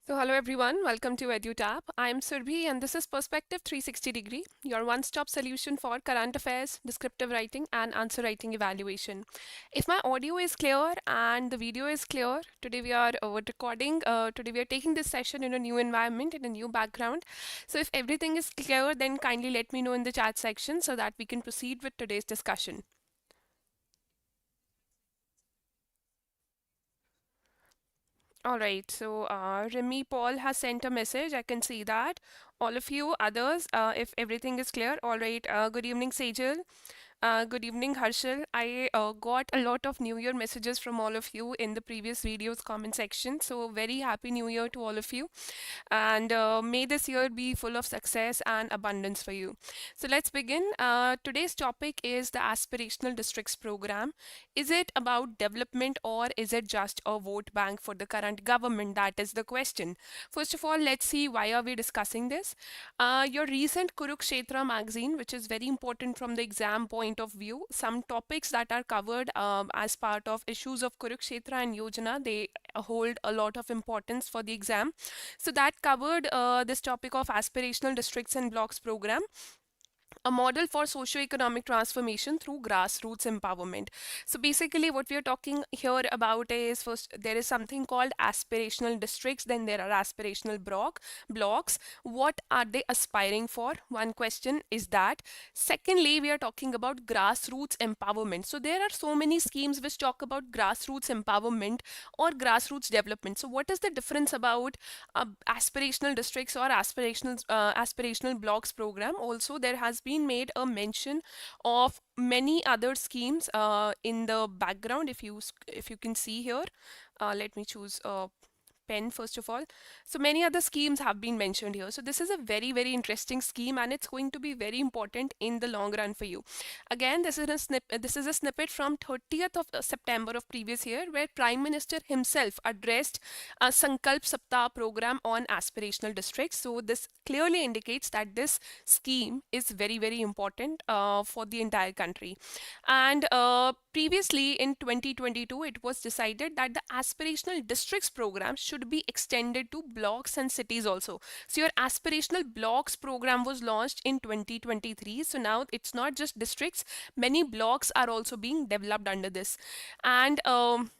So hello everyone, welcome to EduTap. I am Surbhi and this is Perspective 360 Degree, your one-stop solution for current affairs, descriptive writing and answer writing evaluation. If my audio is clear and the video is clear, today we are today we are taking this session in a new environment, in a new background. So if everything is clear, then kindly let me know in the chat section so that we can proceed with today's discussion. All right, so Remy Paul has sent a message. I can see that. All of you others, if everything is clear. All right, good evening, Sejal. Good evening, Harshal. I got a lot of New Year messages from all of you in the previous video's comment section. So, very happy New Year to all of you. And may this year be full of success and abundance for you. So, let's begin. Today's topic is the Aspirational Districts Program. Is it about development or is it just a vote bank for the current government? That is the question. First of all, let's see why are we discussing this. Your recent Kurukshetra magazine, which is very important from the exam point of view, some topics that are covered as part of issues of Kurukshetra and Yojana, they hold a lot of importance for the exam. So that covered this topic of aspirational districts and blocks program, a model for socio-economic transformation through grassroots empowerment. So basically what we are talking here about is, first there is something called aspirational districts, then there are aspirational blocks. What are they aspiring for? One question is that. Secondly, we are talking about grassroots empowerment. So there are so many schemes which talk about grassroots empowerment or grassroots development. So what is the difference about aspirational districts or aspirational blocks program? Also, there has been made a mention of many other schemes in the background. If you can see here, let me choose pen first of all. So many other schemes have been mentioned here. So this is a very interesting scheme and it's going to be very important in the long run for you. Again, this is a snippet from 30th of September of previous year, where Prime Minister himself addressed a Sankalp Saptah program on aspirational districts. So this clearly indicates that this scheme is very important for the entire country. And previously in 2022, it was decided that the aspirational districts program should be extended to blocks and cities also. So your aspirational blocks program was launched in 2023. So now it's not just districts, many blocks are also being developed under this. And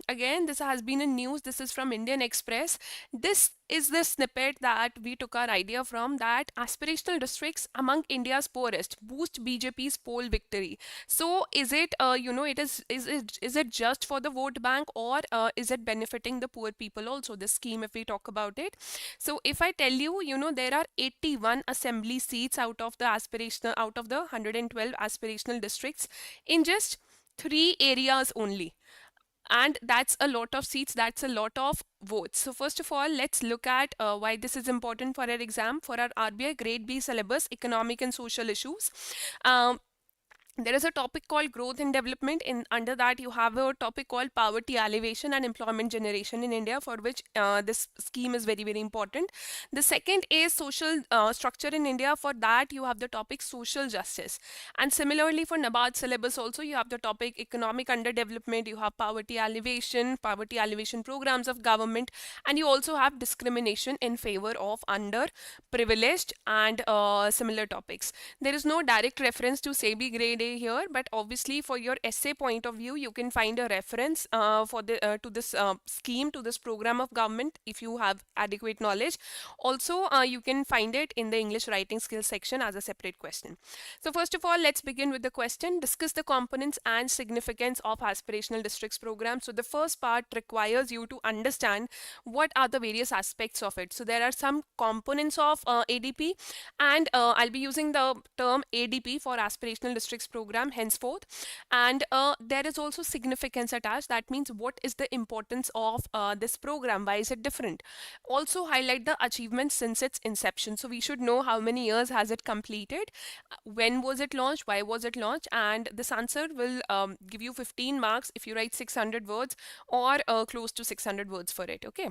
again, this has been in news. This is from Indian Express. This is the snippet that we took our idea from, that aspirational districts among India's poorest boost BJP's poll victory. So is it, is it just for the vote bank, or is it benefiting the poor people also, this scheme, if we talk about it? So if I tell you, there are 81 assembly seats out of the 112 aspirational districts in just three areas only, and that's a lot of seats, that's a lot of votes. So first of all, let's look at why this is important for our exam, for our RBI Grade B syllabus, economic and social issues. um, there is a topic called growth and development. In under that, you have a topic called poverty alleviation and employment generation in India, for which this scheme is very important. The second is social structure in India. For that, you have the topic social justice. And similarly, for NABARD syllabus also, you have the topic economic underdevelopment, you have poverty alleviation programs of government, and you also have discrimination in favor of underprivileged and similar topics. There is no direct reference to SEBI Grade A here, but obviously for your essay point of view, you can find a reference for the to this scheme, to this program of government, if you have adequate knowledge. Also, you can find it in the English writing skills section as a separate question. So first of all, let's begin with the question. Discuss the components and significance of aspirational districts program. So the first part requires you to understand what are the various aspects of it. So there are some components of ADP, and I'll be using the term ADP for aspirational districts program henceforth. And there is also significance attached. That means what is the importance of this program? Why is it different? Also highlight the achievements since its inception. So we should know how many years has it completed, when was it launched, why was it launched, and this answer will give you 15 marks if you write 600 words or close to 600 words for it. Okay.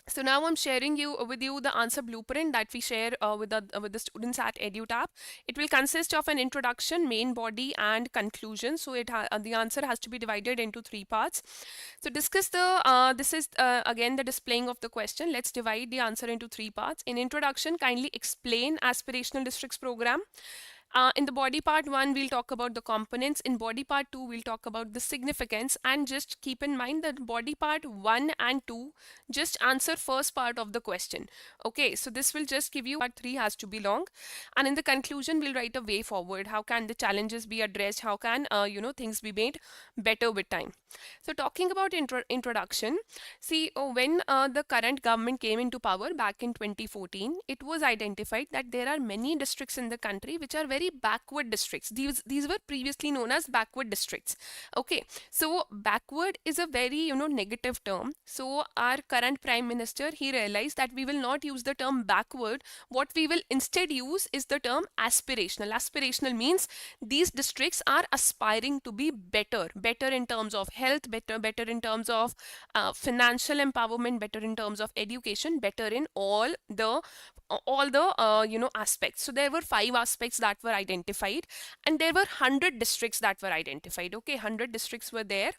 So now I'm sharing with you the answer blueprint that we share with the students at EduTap. It will consist of an introduction, main body, and conclusion. So the answer has to be divided into three parts. So discuss the this is again the displaying of the question. Let's divide the answer into three parts. In introduction, kindly explain aspirational districts program. In the body part 1, we'll talk about the components. In body part 2, we'll talk about the significance. And just keep in mind that body part 1 and 2 just answer first part of the question. Okay, so this will just give you part 3 has to be long. And in the conclusion, we'll write a way forward. How can the challenges be addressed? How can, things be made better with time? So talking about introduction, see, when the current government came into power back in 2014, it was identified that there are many districts in the country which are very backward districts. These were previously known as backward districts. Okay, so backward is a very negative term. So our current prime minister, he realized that we will not use the term backward. What we will instead use is the term aspirational. Aspirational means these districts are aspiring to be better in terms of health, better in terms of financial empowerment, better in terms of education, better in all the aspects. So there were 5 aspects that were identified, and there were 100 districts that were identified. Okay, 100 districts were there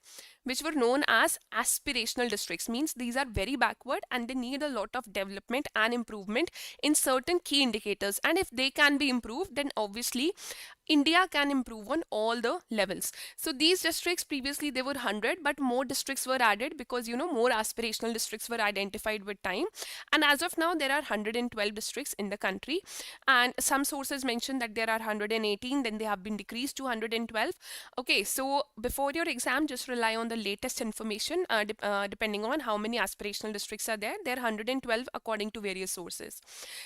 which were known as aspirational districts. Means these are very backward and they need a lot of development and improvement in certain key indicators, and if they can be improved, then obviously India can improve on all the levels. So these districts, previously they were 100, but more districts were added because more aspirational districts were identified with time. And as of now, there are 112 districts in the country. And some sources mention that there are 118, then they have been decreased to 112. Okay, so before your exam, just rely on the latest information depending on how many aspirational districts are there. There are 112 according to various sources.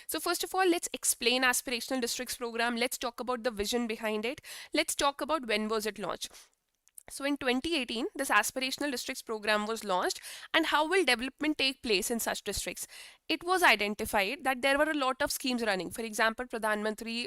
So first of all, let's explain aspirational districts program. Let's talk about the vision behind it. Let's talk about when was it launched. So in 2018, this aspirational districts program was launched, and how will development take place in such districts? It was identified that there were a lot of schemes running. For example, Pradhan Mantri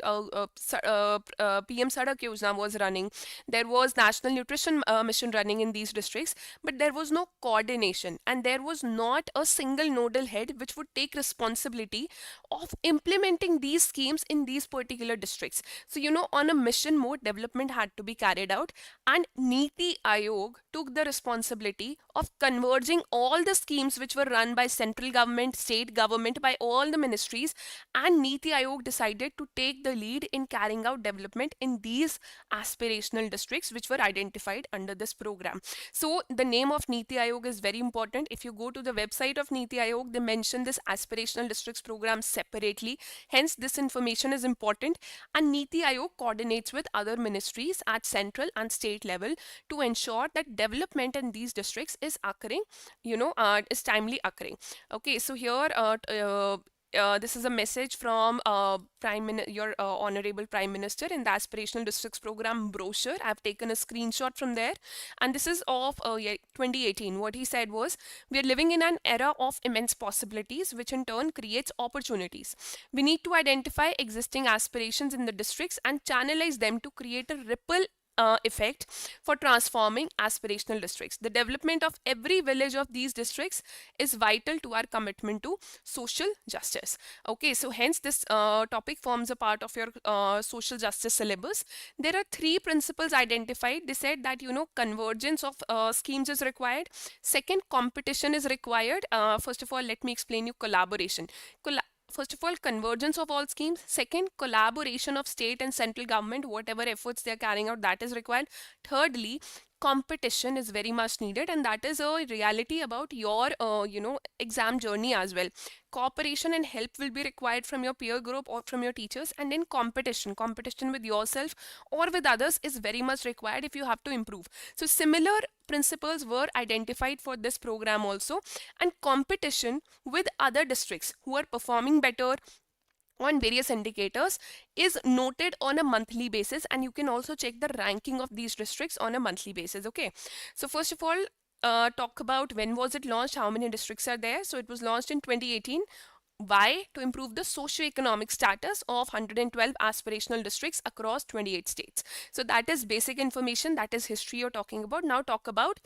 PM Sadak Yojana was running. There was National Nutrition Mission running in these districts, but there was no coordination, and there was not a single nodal head which would take responsibility of implementing these schemes in these particular districts. So, on a mission mode, development had to be carried out, and Niti Aayog took the responsibility of converging all the schemes which were run by central government, state government, by all the ministries, and Niti Aayog decided to take the lead in carrying out development in these aspirational districts which were identified under this program. So the name of Niti Aayog is very important. If you go to the website of Niti Aayog, they mention this aspirational districts program separately. Hence, this information is important, and Niti Aayog coordinates with other ministries at central and state level to ensure that development in these districts is occurring, is timely occurring. Okay, so here this is a message from your honorable prime minister in the aspirational districts program brochure. I've taken a screenshot from there, and this is of 2018. What he said was, we are living in an era of immense possibilities, which in turn creates opportunities. We need to identify existing aspirations in the districts and channelize them to create a ripple effect for transforming aspirational districts. The development of every village of these districts is vital to our commitment to social justice. Okay, so hence this topic forms a part of your social justice syllabus. There are 3 principles identified. They said that convergence of schemes is required. Second, competition is required. First of all, let me explain you collaboration. First of all, convergence of all schemes. Second, collaboration of state and central government, whatever efforts they are carrying out, that is required. Thirdly, competition is very much needed, and that is a reality about your exam journey as well. Cooperation and help will be required from your peer group or from your teachers, and then competition with yourself or with others is very much required if you have to improve. So similar principles were identified for this program also, and competition with other districts who are performing better on various indicators is noted on a monthly basis, and you can also check the ranking of these districts on a monthly basis. Okay, so first of all, talk about when was it launched, how many districts are there. So it was launched in 2018. Why? To improve the socio-economic status of 112 aspirational districts across 28 states. So that is basic information, that is history you're talking about. Now talk about,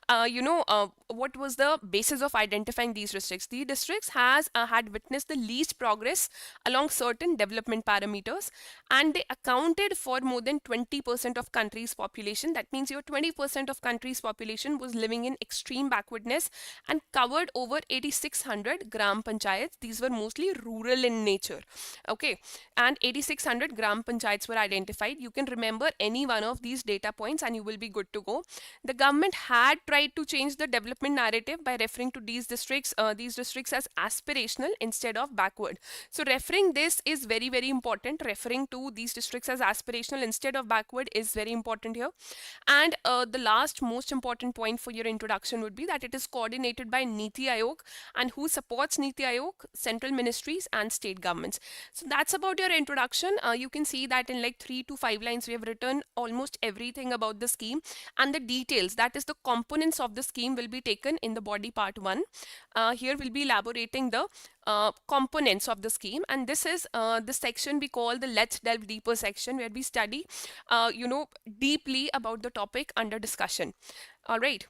what was the basis of identifying these districts. These districts had witnessed the least progress along certain development parameters, and they accounted for more than 20% of country's population. That means your 20% of country's population was living in extreme backwardness and covered over 8600 gram panchayats. These were mostly rural in nature. Okay, and 8600 gram panchayats were identified. You can remember any one of these data points and you will be good to go. The government had tried to change the development narrative by referring to these districts as aspirational instead of backward. So referring this is very, very important. Referring to these districts as aspirational instead of backward is very important here. And the last most important point for your introduction would be that it is coordinated by Niti Aayog. And who supports Niti Aayog? Central ministries and state governments. So that's about your introduction. You can see that in like 3 to 5 lines we have written almost everything about the scheme, and the details, that is the components of the scheme, will be taken in the body part 1. Here we'll be elaborating the components of the scheme, and this is the section we call the Let's Delve Deeper section, where we study deeply about the topic under discussion. All right.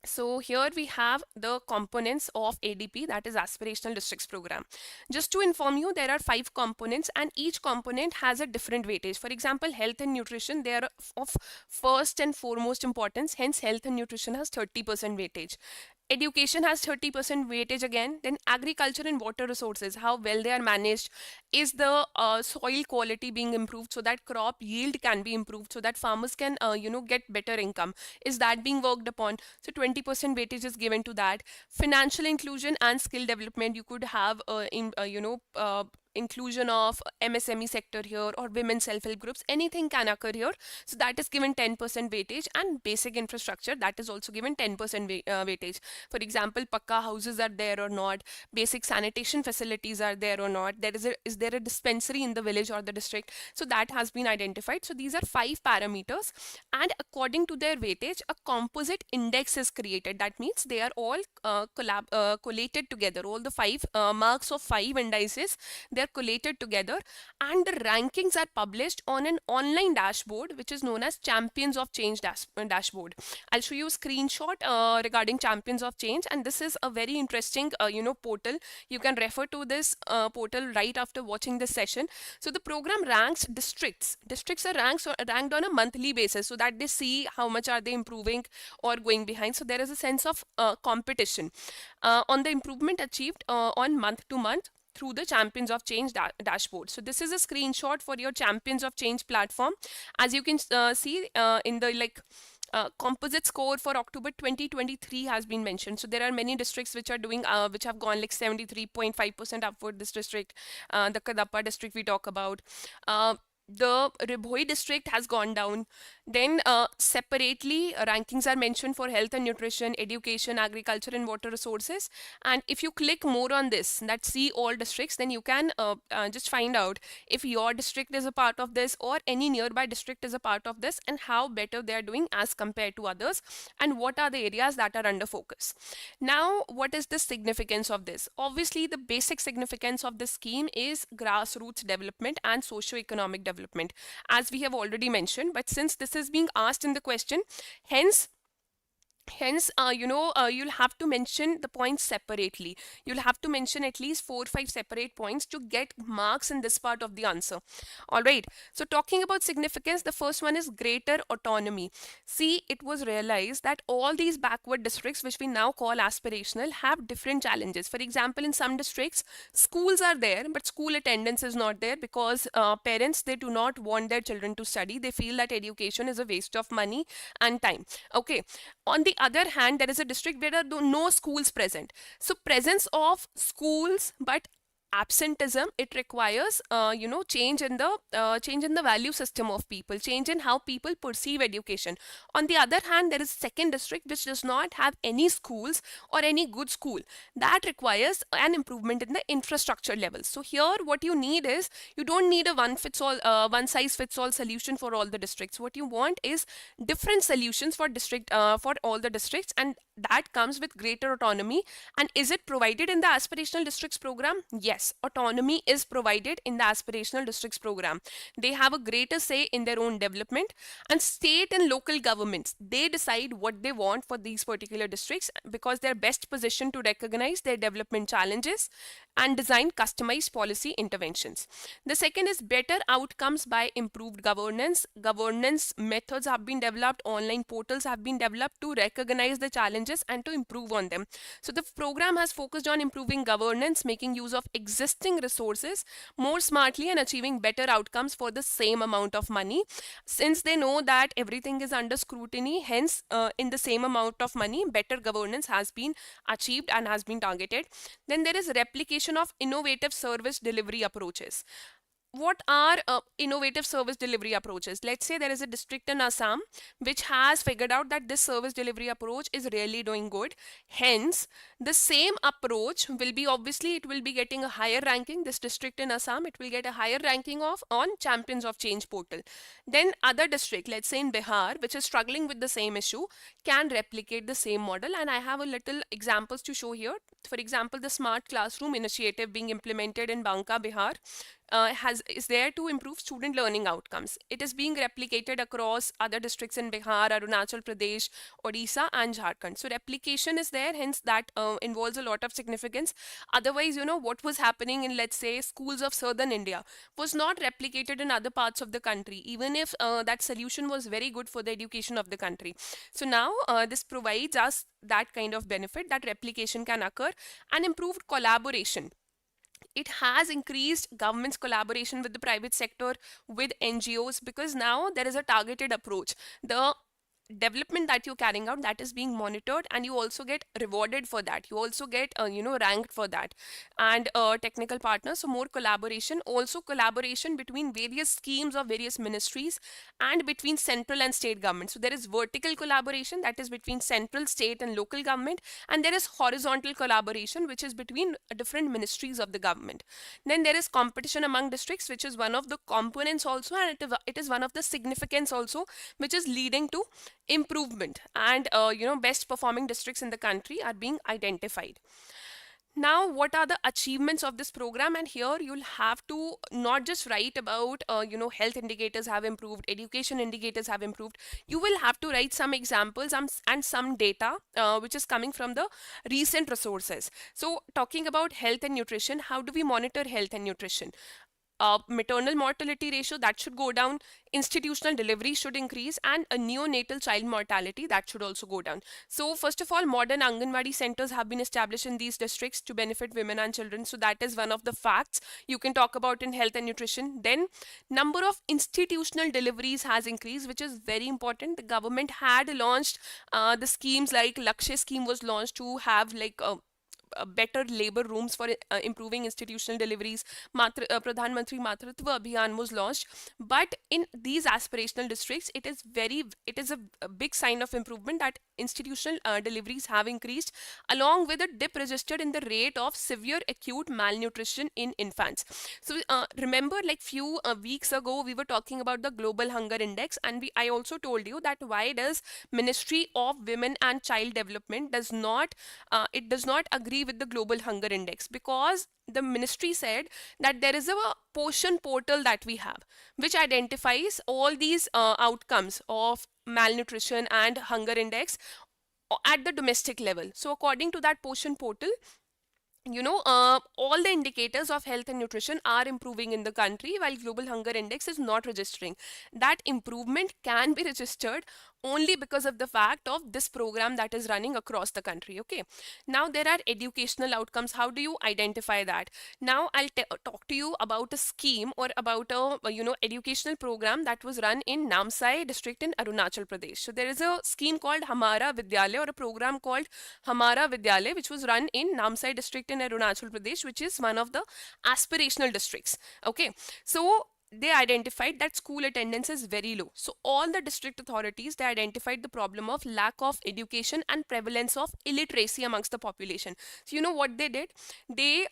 So here we have the components of ADP, that is Aspirational Districts Program. Just to inform you, there are 5 components and each component has a different weightage. For example, health and nutrition, they are of first and foremost importance. Hence, health and nutrition has 30% weightage. Education has 30% weightage again. Then agriculture and water resources, how well they are managed. Is the soil quality being improved so that crop yield can be improved, so that farmers can get better income? Is that being worked upon? So 20% weightage is given to that. Financial inclusion and skill development, you could have inclusion of MSME sector here or women self-help groups, anything can occur here. So that is given 10% weightage, and basic infrastructure, that is also given 10% weightage. For example, pakka houses are there or not, basic sanitation facilities are there or not, is there a dispensary in the village or the district? So that has been identified. So these are 5 parameters, and according to their weightage, a composite index is created. That means they are all collated together. All the 5 marks of 5 indices, they are collated together, and the rankings are published on an online dashboard which is known as Champions of Change dashboard. I'll show you a screenshot regarding Champions of Change, and this is a very interesting portal. You can refer to this portal right after watching this session. So the program ranks districts. Districts are ranked on a monthly basis so that they see how much are they improving or going behind. So there is a sense of competition on the improvement achieved on month to month through the Champions of Change dashboard. So this is a screenshot for your Champions of Change platform. As you can see in the composite score for October 2023 has been mentioned. So there are many districts which are doing which have gone like 73.5% upward. This district, the Kadapa district we talk about. The Ribhoi district has gone down. Then separately rankings are mentioned for health and nutrition, education, agriculture and water resources. And if you click more on this, that see all districts, then you can just find out if your district is a part of this or any nearby district is a part of this, and how better they are doing as compared to others, and what are the areas that are under focus. Now, what is the significance of this? Obviously, the basic significance of this scheme is grassroots development and socio-economic development, as we have already mentioned. But since this is being asked in the question, hence you'll have to mention the points separately. You'll have to mention at least 4 or 5 separate points to get marks in this part of the answer. All right. So talking about significance, the first one is greater autonomy. See, it was realized that all these backward districts, which we now call aspirational, have different challenges. For example, in some districts, schools are there, but school attendance is not there because parents, they do not want their children to study. They feel that education is a waste of money and time. Okay. On the other hand, there is a district where there are no schools present. So presence of schools but absenteeism, it requires change in the value system of people, change in how people perceive education. On the other hand, there is second district which does not have any schools or any good school. That requires an improvement in the infrastructure level. So here what you need is, you don't need a one size fits all solution for all the districts. What you want is different solutions for all the districts, and that comes with greater autonomy. And is it provided in the aspirational districts program? Yes, autonomy is provided in the aspirational districts program. They have a greater say in their own development, and state and local governments, they decide what they want for these particular districts because they're best positioned to recognize their development challenges and design customized policy interventions. The second is better outcomes by improved governance. Governance methods have been developed, online portals have been developed to recognize the challenges and to improve on them. So the program has focused on improving governance, making use of existing resources more smartly and achieving better outcomes for the same amount of money. Since they know that everything is under scrutiny, hence in the same amount of money, better governance has been achieved and has been targeted. Then there is replication of innovative service delivery approaches. What are innovative service delivery approaches? Let's say there is a district in Assam which has figured out that this service delivery approach is really doing good. Hence, the same approach will be, obviously it will be getting a higher ranking. This district in Assam, it will get a higher ranking of on Champions of Change portal. Then other district, let's say in Bihar, which is struggling with the same issue, can replicate the same model. And I have a little examples to show here. For example, the smart classroom initiative being implemented in Banka, Bihar, is there to improve student learning outcomes. It is being replicated across other districts in Bihar, Arunachal Pradesh, Odisha, and Jharkhand. So replication is there, hence that involves a lot of significance. Otherwise, what was happening in, let's say, schools of southern India was not replicated in other parts of the country, even if that solution was very good for the education of the country. So now this provides us that kind of benefit, that replication can occur, and improved collaboration. It has increased government's collaboration with the private sector, with NGOs, because now there is a targeted approach. The development that you're carrying out, that is being monitored, and you also get rewarded for that. You also get ranked for that. And technical partners, so more collaboration, also collaboration between various schemes of various ministries and between central and state government. So there is vertical collaboration, that is between central, state, and local government, and there is horizontal collaboration, which is between different ministries of the government. Then there is competition among districts, which is one of the components also, and it is one of the significance also, which is leading to improvement. And best performing districts in the country are being identified. Now, what are the achievements of this program? And here you'll have to not just write about health indicators have improved, education indicators have improved. You will have to write some examples and some data which is coming from the recent resources. So talking about health and nutrition, how do we monitor health and nutrition? Maternal mortality ratio, that should go down, institutional delivery should increase, and a neonatal child mortality, that should also go down. So first of all, modern Anganwadi centers have been established in these districts to benefit women and children. So that is one of the facts you can talk about in health and nutrition. Then number of institutional deliveries has increased, which is very important. The government had launched the schemes, like Lakshya scheme was launched to have like better labor rooms for improving institutional deliveries. Pradhan Mantri Matritva Abhiyan was launched. But in these aspirational districts, it is a big sign of improvement that institutional deliveries have increased, along with a dip registered in the rate of severe acute malnutrition in infants. So remember, like few weeks ago, we were talking about the global hunger index, and I also told you that why does Ministry of Women and Child Development does not agree with the global hunger index, because the ministry said that there is a portion portal that we have which identifies all these outcomes of malnutrition and hunger index at the domestic level. So according to that portion portal, all the indicators of health and nutrition are improving in the country, while global hunger index is not registering. That improvement can be registered only because of the fact of this program that is running across the country. Okay, now there are educational outcomes. How do you identify that? Now I'll talk to you about a scheme, or about a educational program that was run in Namsai district in Arunachal Pradesh. So there is a scheme called Hamara Vidyalaya, or a program called Hamara Vidyalaya, which was run in Namsai district in Arunachal Pradesh, which is one of the aspirational districts. Okay, so they identified that school attendance is very low. So all the district authorities, they identified the problem of lack of education and prevalence of illiteracy amongst the population. So what they did, they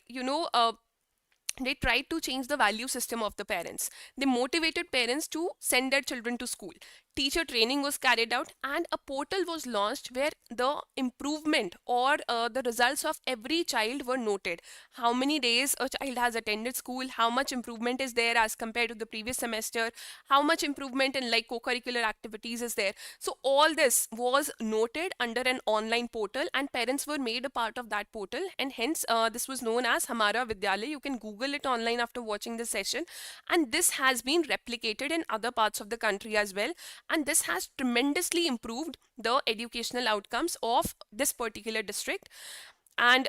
they tried to change the value system of the parents. They motivated parents to send their children to school. Teacher training was carried out, and a portal was launched where the improvement or the results of every child were noted. How many days a child has attended school, how much improvement is there as compared to the previous semester, how much improvement in like co-curricular activities is there. So all this was noted under an online portal, and parents were made a part of that portal, and hence this was known as Hamara Vidyalaya. You can Google it online after watching this session, and this has been replicated in other parts of the country as well, and this has tremendously improved the educational outcomes of this particular district, and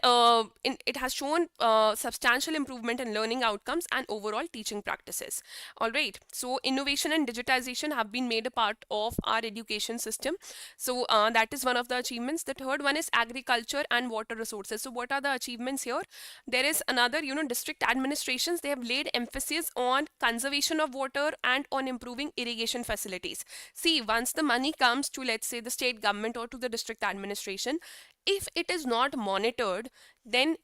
it has shown substantial improvement in learning outcomes and overall teaching practices. All right, so innovation and digitization have been made a part of our education system. So that is one of the achievements. The third one is agriculture and water resources. So what are the achievements here? There is another, district administrations, they have laid emphasis on conservation of water and on improving irrigation facilities. See, once the money comes to, let's say, the state government or to the district administration, if it is not monitored, then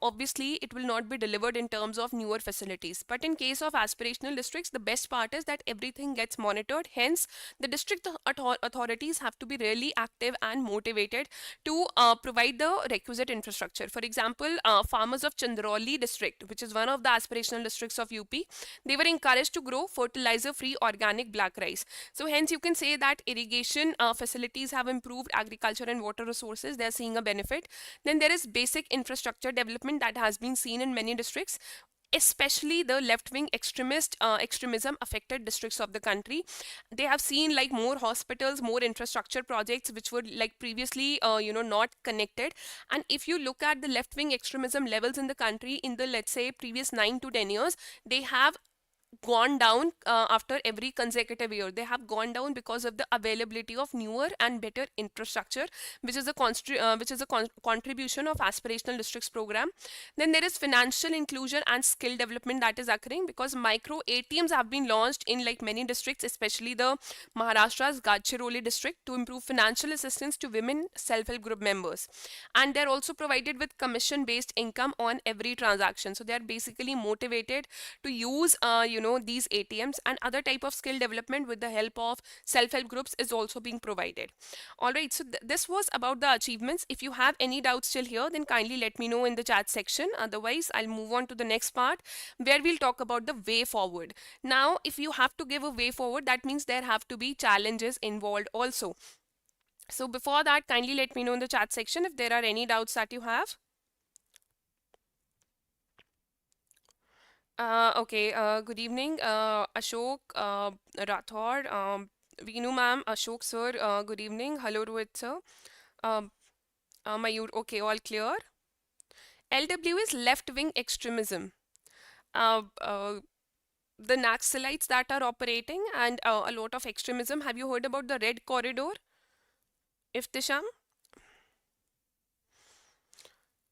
obviously it will not be delivered in terms of newer facilities. But in case of aspirational districts, the best part is that everything gets monitored. Hence, the district authorities have to be really active and motivated to provide the requisite infrastructure. For example, farmers of Chandrauli district, which is one of the aspirational districts of UP, they were encouraged to grow fertilizer free organic black rice. So hence you can say that irrigation facilities have improved agriculture and water resources. They are seeing a benefit. Then there is basic infrastructure development that has been seen in many districts, especially the left-wing extremism affected districts of the country. They have seen like more hospitals, more infrastructure projects which were like previously not connected. And if you look at the left-wing extremism levels in the country in the, let's say, previous 9 to 10 years, they have gone down after every consecutive year. They have gone down because of the availability of newer and better infrastructure, which is a contribution of aspirational districts program. Then there is financial inclusion and skill development that is occurring because micro ATMs have been launched in like many districts, especially the Maharashtra's Gadchiroli district, to improve financial assistance to women self-help group members. And they're also provided with commission-based income on every transaction. So they are basically motivated to use these ATMs, and other type of skill development with the help of self-help groups is also being provided. All right, so this was about the achievements. If you have any doubts still here, then kindly let me know in the chat section. Otherwise, I'll move on to the next part where we'll talk about the way forward. Now, if you have to give a way forward, that means there have to be challenges involved also. So before that, kindly let me know in the chat section if there are any doubts that you have. Okay, good evening, Ashok, Rathod, Veenu ma'am, Ashok sir, good evening. Hello, Rohit sir. Mayur, okay, all clear. LW is left-wing extremism. Uh, uh, the Naxalites that are operating and a lot of extremism. Have you heard about the Red Corridor, Iftisham?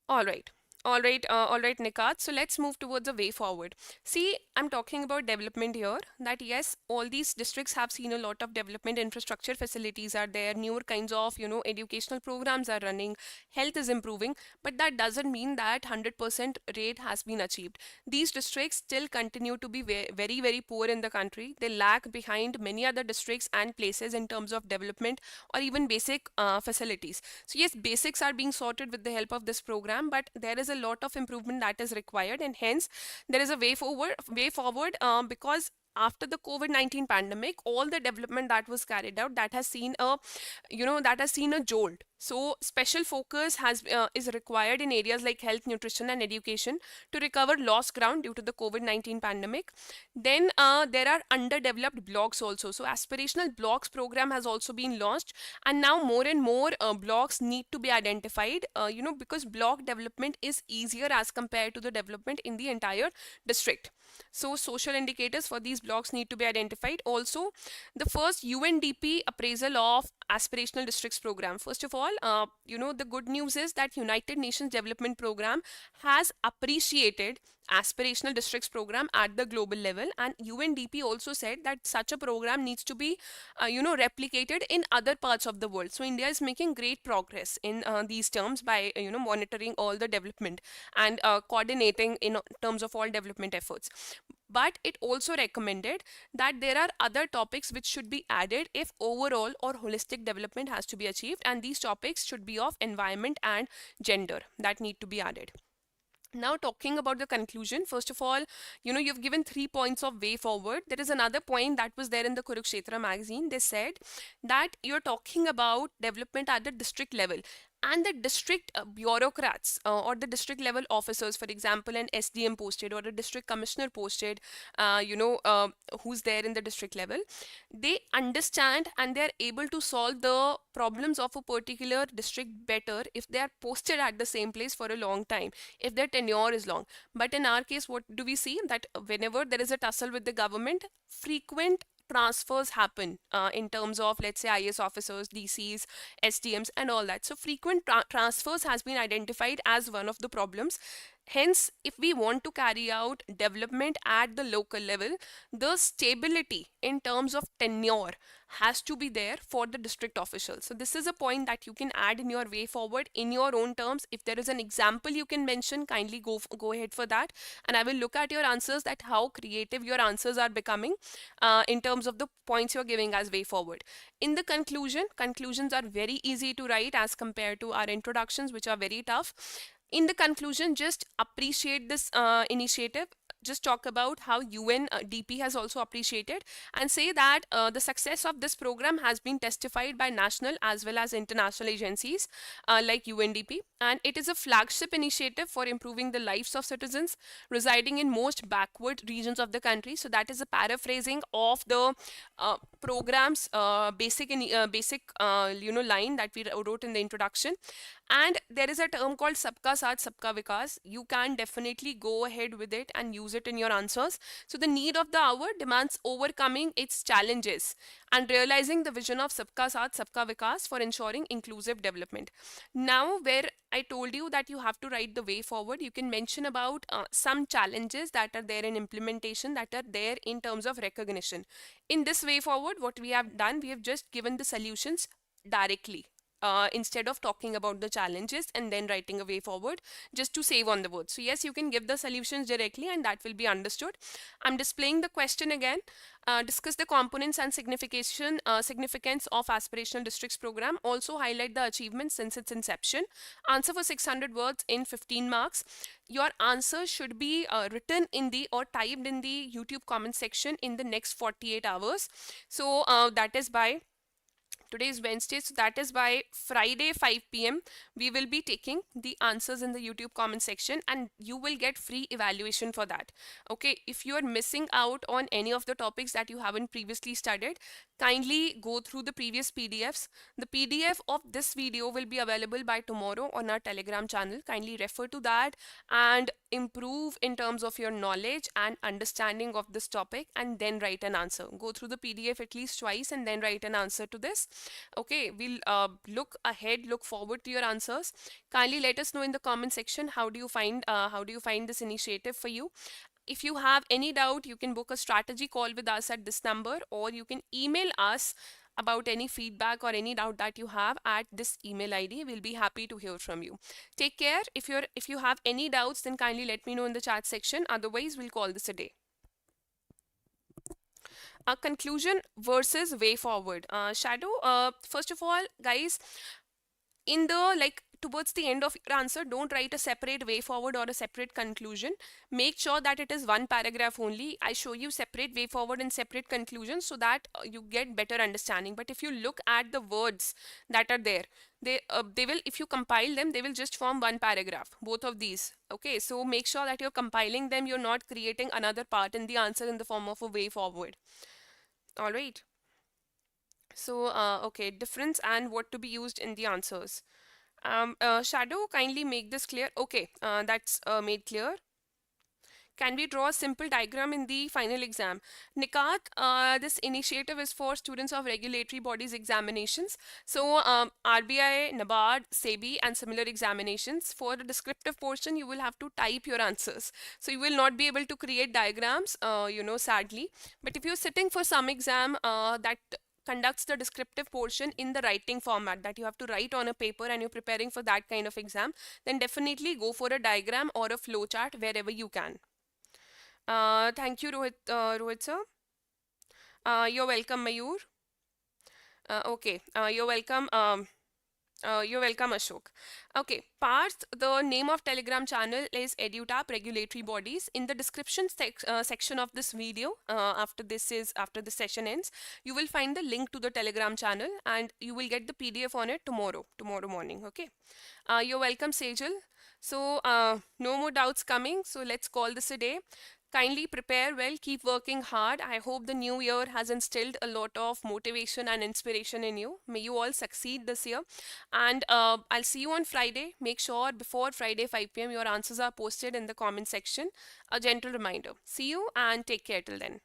All right. All right, Nikat. So let's move towards a way forward. See, I'm talking about development here. That yes, all these districts have seen a lot of development. Infrastructure facilities are there. Newer kinds of educational programs are running. Health is improving, but that doesn't mean that 100% rate has been achieved. These districts still continue to be very very poor in the country. They lag behind many other districts and places in terms of development or even basic facilities. So yes, basics are being sorted with the help of this program, but there is a lot of improvement that is required, and hence there is a way forward because after the COVID-19 pandemic, all the development that was carried out, that has seen a jolt. So special focus is required in areas like health, nutrition, and education to recover lost ground due to the COVID-19 pandemic. Then there are underdeveloped blocks also. So aspirational blocks program has also been launched, and now more and more blocks need to be identified. Because block development is easier as compared to the development in the entire district. So social indicators for these blocks need to be identified. Also, the first UNDP appraisal of aspirational districts program. First of all, the good news is that United Nations Development Program has appreciated aspirational districts program at the global level, and UNDP also said that such a program needs to be replicated in other parts of the world. So India is making great progress in these terms by monitoring all the development and coordinating in terms of all development efforts. But it also recommended that there are other topics which should be added if overall or holistic development has to be achieved, and these topics should be of environment and gender that need to be added. Now, talking about the conclusion, first of all, you've given 3 points of way forward. There is another point that was there in the Kurukshetra magazine. They said that you're talking about development at the district level, and the district bureaucrats or the district level officers, for example, an SDM posted or a district commissioner posted, who's there in the district level, they understand and they're able to solve the problems of a particular district better if they are posted at the same place for a long time, if their tenure is long. But in our case, what do we see? That whenever there is a tussle with the government, frequent transfers happen in terms of, let's say, IS officers, DCs, SDMs, and all that. So frequent transfers has been identified as one of the problems. Hence, if we want to carry out development at the local level, the stability in terms of tenure has to be there for the district officials. So this is a point that you can add in your way forward in your own terms. If there is an example you can mention, kindly go ahead for that, and I will look at your answers, that how creative your answers are becoming in terms of the points you're giving as way forward. In the conclusions are very easy to write as compared to our introductions, which are very tough. In the conclusion, just appreciate this initiative. Just talk about how UNDP has also appreciated, and say that the success of this program has been testified by national as well as international agencies like UNDP, and it is a flagship initiative for improving the lives of citizens residing in most backward regions of the country. So that is a paraphrasing of the program's basic line that we wrote in the introduction. And there is a term called Sabka Saath Sabka Vikas. You can definitely go ahead with it and use it in your answers. So the need of the hour demands overcoming its challenges and realizing the vision of Sabka Saath Sabka Vikas for ensuring inclusive development. Now, where I told you that you have to write the way forward, you can mention about some challenges that are there in implementation, that are there in terms of recognition. In this way forward, what we have done, we have just given the solutions directly. Instead of talking about the challenges and then writing a way forward, just to save on the words. So yes, you can give the solutions directly and that will be understood. I'm displaying the question again. Discuss the components and significance of aspirational districts program. Also highlight the achievements since its inception. Answer for 600 words in 15 marks. Your answer should be written in the or typed in the YouTube comment section in the next 48 hours. So that is by today is Wednesday, so that is by Friday 5 p.m. we will be taking the answers in the YouTube comment section, and you will get free evaluation for that. Okay, if you are missing out on any of the topics that you haven't previously studied, kindly go through the previous PDFs. The PDF of this video will be available by tomorrow on our Telegram channel. Kindly refer to that and improve in terms of your knowledge and understanding of this topic, and then write an answer. Go through the PDF at least twice and then write an answer to this. Okay, we'll look ahead, look forward to your answers. Kindly let us know in the comment section how do you find this initiative for you. If you have any doubt, you can book a strategy call with us at this number, or you can email us about any feedback or any doubt that you have at this email ID. We'll be happy to hear from you. Take care. If you have any doubts, then kindly let me know in the chat section. Otherwise, we'll call this a day. A conclusion versus way forward. Shadow, first of all, guys, in the towards the end of your answer, don't write a separate way forward or a separate conclusion. Make sure that it is one paragraph only. I show you separate way forward and separate conclusion so that you get better understanding. But if you look at the words that are there, they will, if you compile them, they will just form one paragraph, both of these. Okay, so make sure that you're compiling them, you're not creating another part in the answer in the form of a way forward. All right. So, okay, difference and what to be used in the answers. Shadow, kindly make this clear. Okay, that's made clear. Can we draw a simple diagram in the final exam? Nikat, this initiative is for students of regulatory bodies examinations. So RBI, NABARD, SEBI and similar examinations. For the descriptive portion, you will have to type your answers. So you will not be able to create diagrams, sadly. But if you're sitting for some exam that conducts the descriptive portion in the writing format, that you have to write on a paper and you're preparing for that kind of exam, then definitely go for a diagram or a flow chart wherever you can. Thank you, Rohit sir. You're welcome, Mayur. Okay, you're welcome, Ashok. Okay, Parth, the name of Telegram channel is EduTap Regulatory Bodies. In the description section of this video, after the session ends, you will find the link to the Telegram channel, and you will get the PDF on it tomorrow morning. Okay. You're welcome, Sejal. So no more doubts coming. So let's call this a day. Kindly prepare well, keep working hard. I hope the new year has instilled a lot of motivation and inspiration in you. May you all succeed this year. And I'll see you on Friday. Make sure before Friday 5 p.m. your answers are posted in the comment section. A gentle reminder. See you and take care till then.